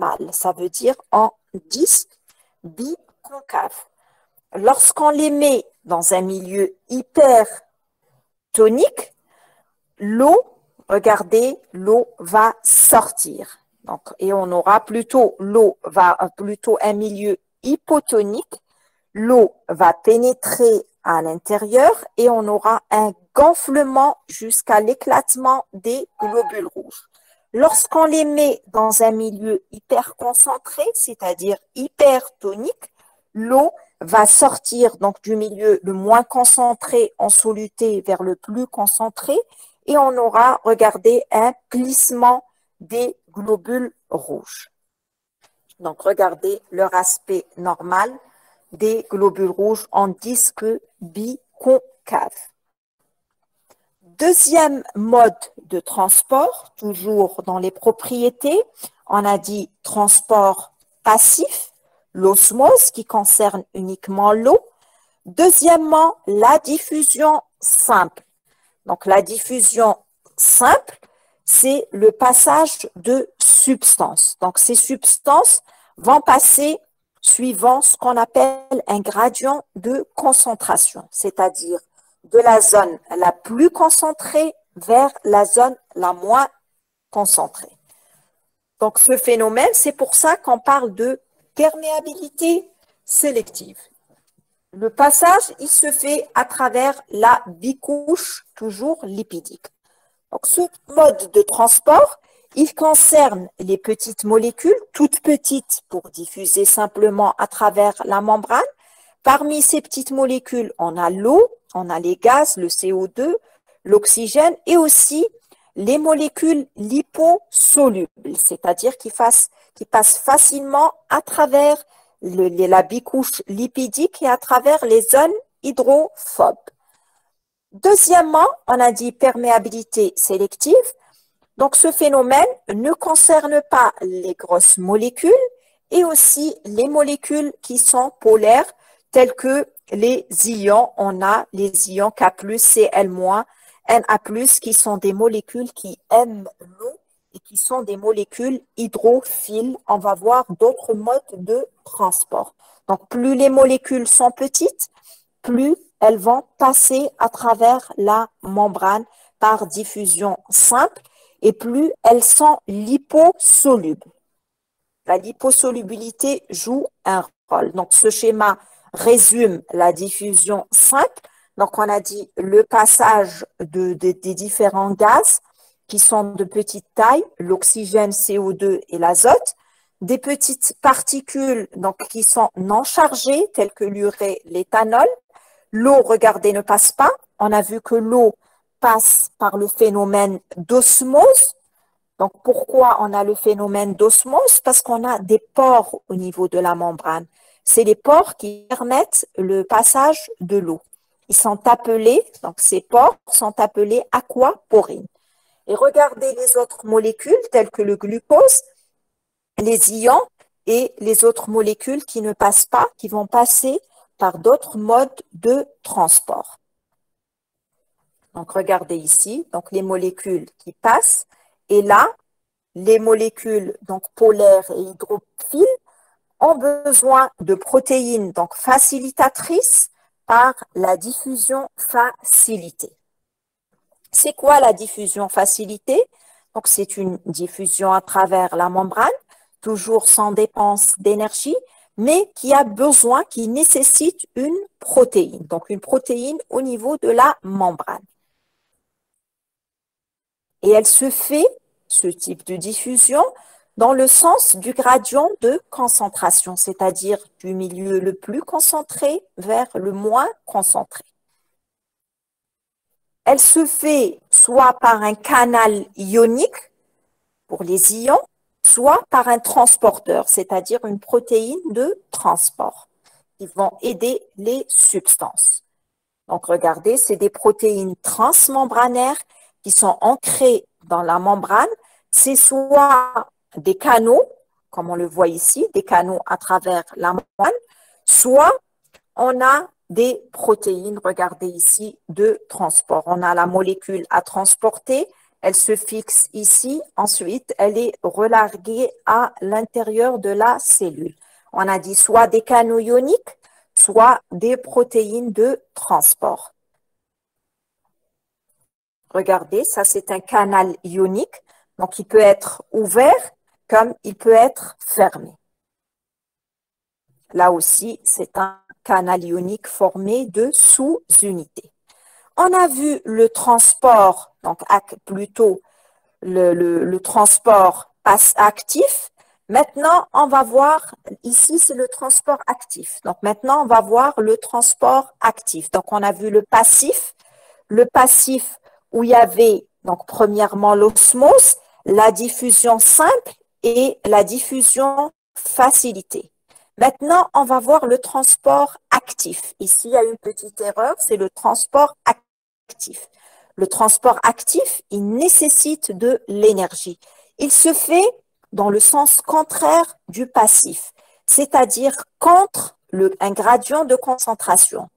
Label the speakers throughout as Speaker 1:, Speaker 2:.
Speaker 1: normale, ça veut dire en disque biconcave. Lorsqu'on les met dans un milieu hypertonique, l'eau, regardez, l'eau va sortir. Donc, et on aura plutôt plutôt un milieu hypotonique. L'eau va pénétrer à l'intérieur et on aura un gonflement jusqu'à l'éclatement des globules rouges. Lorsqu'on les met dans un milieu hyper concentré, c'est-à-dire hypertonique, l'eau va sortir donc du milieu le moins concentré en soluté vers le plus concentré et on aura, regardez, un plissement des globules rouges. Donc, regardez leur aspect normal des globules rouges en disque biconcave. Deuxième mode de transport, toujours dans les propriétés, on a dit transport passif, l'osmose qui concerne uniquement l'eau. Deuxièmement, la diffusion simple. Donc, la diffusion simple, c'est le passage de substances. Donc, ces substances vont passer suivant ce qu'on appelle un gradient de concentration, c'est-à-dire de la zone la plus concentrée vers la zone la moins concentrée. Donc, ce phénomène, c'est pour ça qu'on parle de perméabilité sélective. Le passage, il se fait à travers la bicouche, toujours lipidique. Donc, ce mode de transport, il concerne les petites molécules, toutes petites pour diffuser simplement à travers la membrane. Parmi ces petites molécules, on a l'eau, on a les gaz, le CO2, l'oxygène et aussi les molécules liposolubles, c'est-à-dire qui passent facilement à travers la bicouche lipidique et à travers les zones hydrophobes. Deuxièmement, on a dit perméabilité sélective. Donc, ce phénomène ne concerne pas les grosses molécules et aussi les molécules qui sont polaires, telles que les ions. On a les ions K+, Cl-, Na+, qui sont des molécules qui aiment l'eau et qui sont des molécules hydrophiles. On va voir d'autres modes de transport. Donc, plus les molécules sont petites, plus elles vont passer à travers la membrane par diffusion simple et plus elles sont liposolubles. La liposolubilité joue un rôle. Donc, ce schéma résume la diffusion simple. Donc, on a dit le passage des différents gaz qui sont de petite taille, l'oxygène, CO2 et l'azote, des petites particules donc, qui sont non chargées, telles que l'urée, l'éthanol. L'eau, regardez, ne passe pas. On a vu que l'eau passe par le phénomène d'osmose. Donc, pourquoi on a le phénomène d'osmose? Parce qu'on a des pores au niveau de la membrane. C'est les pores qui permettent le passage de l'eau. Ils sont appelés, donc ces pores sont appelés aquaporines. Et regardez les autres molécules telles que le glucose, les ions et les autres molécules qui ne passent pas, qui vont passer par d'autres modes de transport. Donc, regardez ici, donc les molécules qui passent. Et là, les molécules donc polaires et hydrophiles ont besoin de protéines donc facilitatrices par la diffusion facilitée. C'est quoi la diffusion facilitée? Donc, c'est une diffusion à travers la membrane, toujours sans dépense d'énergie, mais qui a besoin, qui nécessite une protéine, donc une protéine au niveau de la membrane. Et elle se fait, ce type de diffusion, dans le sens du gradient de concentration, c'est-à-dire du milieu le plus concentré vers le moins concentré. Elle se fait soit par un canal ionique pour les ions, soit par un transporteur, c'est-à-dire une protéine de transport qui vont aider les substances. Donc, regardez, c'est des protéines transmembranaires qui sont ancrées dans la membrane. C'est soit des canaux, comme on le voit ici, des canaux à travers la membrane, soit on a des protéines, regardez ici, de transport. On a la molécule à transporter elle se fixe ici. Ensuite, elle est relarguée à l'intérieur de la cellule. On a dit soit des canaux ioniques, soit des protéines de transport. Regardez, ça c'est un canal ionique. Donc, il peut être ouvert comme il peut être fermé. Là aussi, c'est un canal ionique formé de sous-unités. On a vu le transport, donc plutôt le transport actif. Maintenant, on va voir, ici, c'est le transport actif. Donc, maintenant, on va voir le transport actif. Donc, on a vu le passif où il y avait, donc, premièrement, l'osmose, la diffusion simple et la diffusion facilitée. Maintenant, on va voir le transport actif. Ici, il y a une petite erreur, c'est le transport actif. Le transport actif, il nécessite de l'énergie. Il se fait dans le sens contraire du passif, c'est-à-dire contre un gradient de concentration,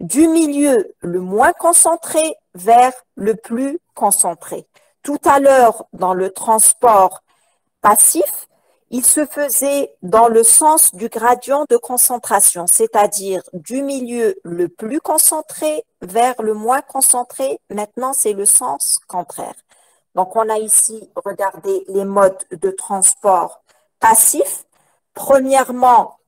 Speaker 1: du milieu le moins concentré vers le plus concentré. Tout à l'heure, dans le transport passif, il se faisait dans le sens du gradient de concentration, c'est-à-dire du milieu le plus concentré vers le moins concentré. Maintenant, c'est le sens contraire. Donc, on a ici, regardez les modes de transport passif. Premièrement,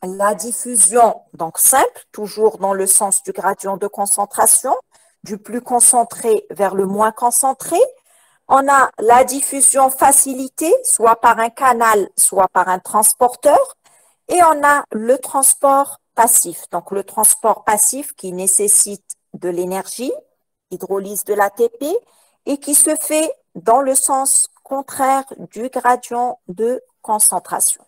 Speaker 1: la diffusion, donc simple, toujours dans le sens du gradient de concentration, du plus concentré vers le moins concentré. On a la diffusion facilitée, soit par un canal, soit par un transporteur. Et on a le transport passif. Donc, le transport passif qui nécessite de l'énergie, hydrolyse de l'ATP, et qui se fait dans le sens contraire du gradient de concentration.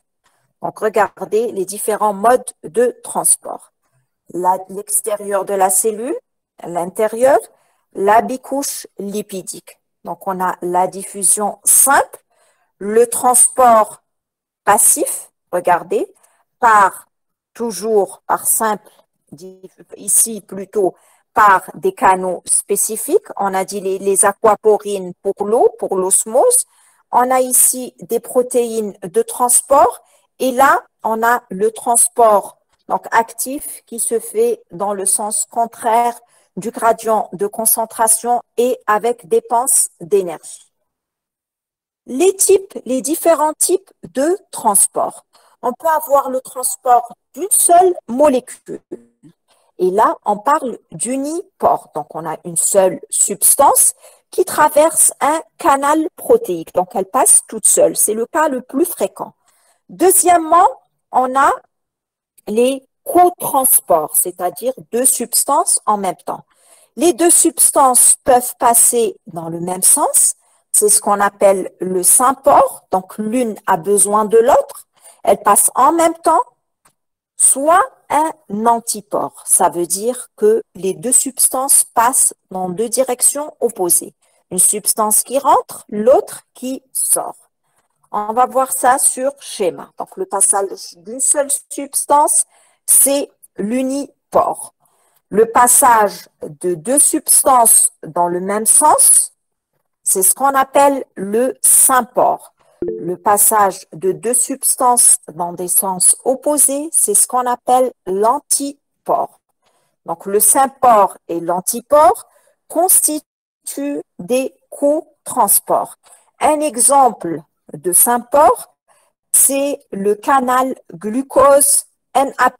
Speaker 1: Donc, regardez les différents modes de transport. L'extérieur de la cellule, l'intérieur, la bicouche lipidique. Donc, on a la diffusion simple, le transport passif, regardez, toujours par simple, ici plutôt par des canaux spécifiques. On a dit les aquaporines pour l'eau, pour l'osmose. On a ici des protéines de transport et là, on a le transport donc actif qui se fait dans le sens contraire du gradient de concentration et avec dépense d'énergie. Les différents types de transport. On peut avoir le transport d'une seule molécule. Et là, on parle d'uniport. Donc, on a une seule substance qui traverse un canal protéique. Donc, elle passe toute seule. C'est le cas le plus fréquent. Deuxièmement, on a les cotransports, c'est-à-dire deux substances en même temps. Les deux substances peuvent passer dans le même sens. C'est ce qu'on appelle le symport. Donc, l'une a besoin de l'autre. Elles passent en même temps, soit un antipore. Ça veut dire que les deux substances passent dans deux directions opposées. Une substance qui rentre, l'autre qui sort. On va voir ça sur schéma. Donc, le passage d'une seule substance, c'est l'unipore. Le passage de deux substances dans le même sens, c'est ce qu'on appelle le sympore. Le passage de deux substances dans des sens opposés, c'est ce qu'on appelle l'antipore. Donc, le sympore et l'antipore constituent des cotransports. Un exemple de sympore, c'est le canal glucose-Na+.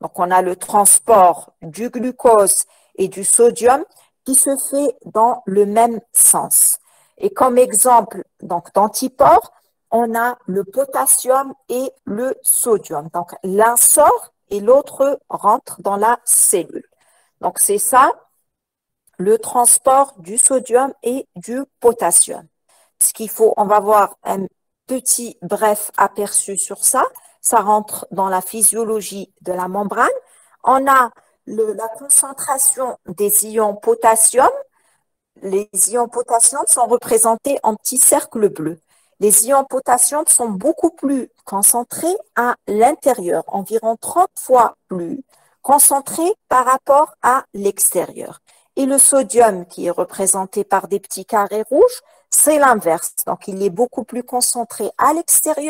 Speaker 1: Donc, on a le transport du glucose et du sodium qui se fait dans le même sens. Et comme exemple donc d'antipore, on a le potassium et le sodium. Donc, l'un sort et l'autre rentre dans la cellule. Donc, c'est ça, le transport du sodium et du potassium. Ce qu'il faut, on va voir un petit bref aperçu sur ça. Ça rentre dans la physiologie de la membrane. On a la concentration des ions potassium. Les ions potassium sont représentés en petits cercles bleus. Les ions potassium sont beaucoup plus concentrés à l'intérieur, environ 30 fois plus concentrés par rapport à l'extérieur. Et le sodium, qui est représenté par des petits carrés rouges, c'est l'inverse. Donc, il est beaucoup plus concentré à l'extérieur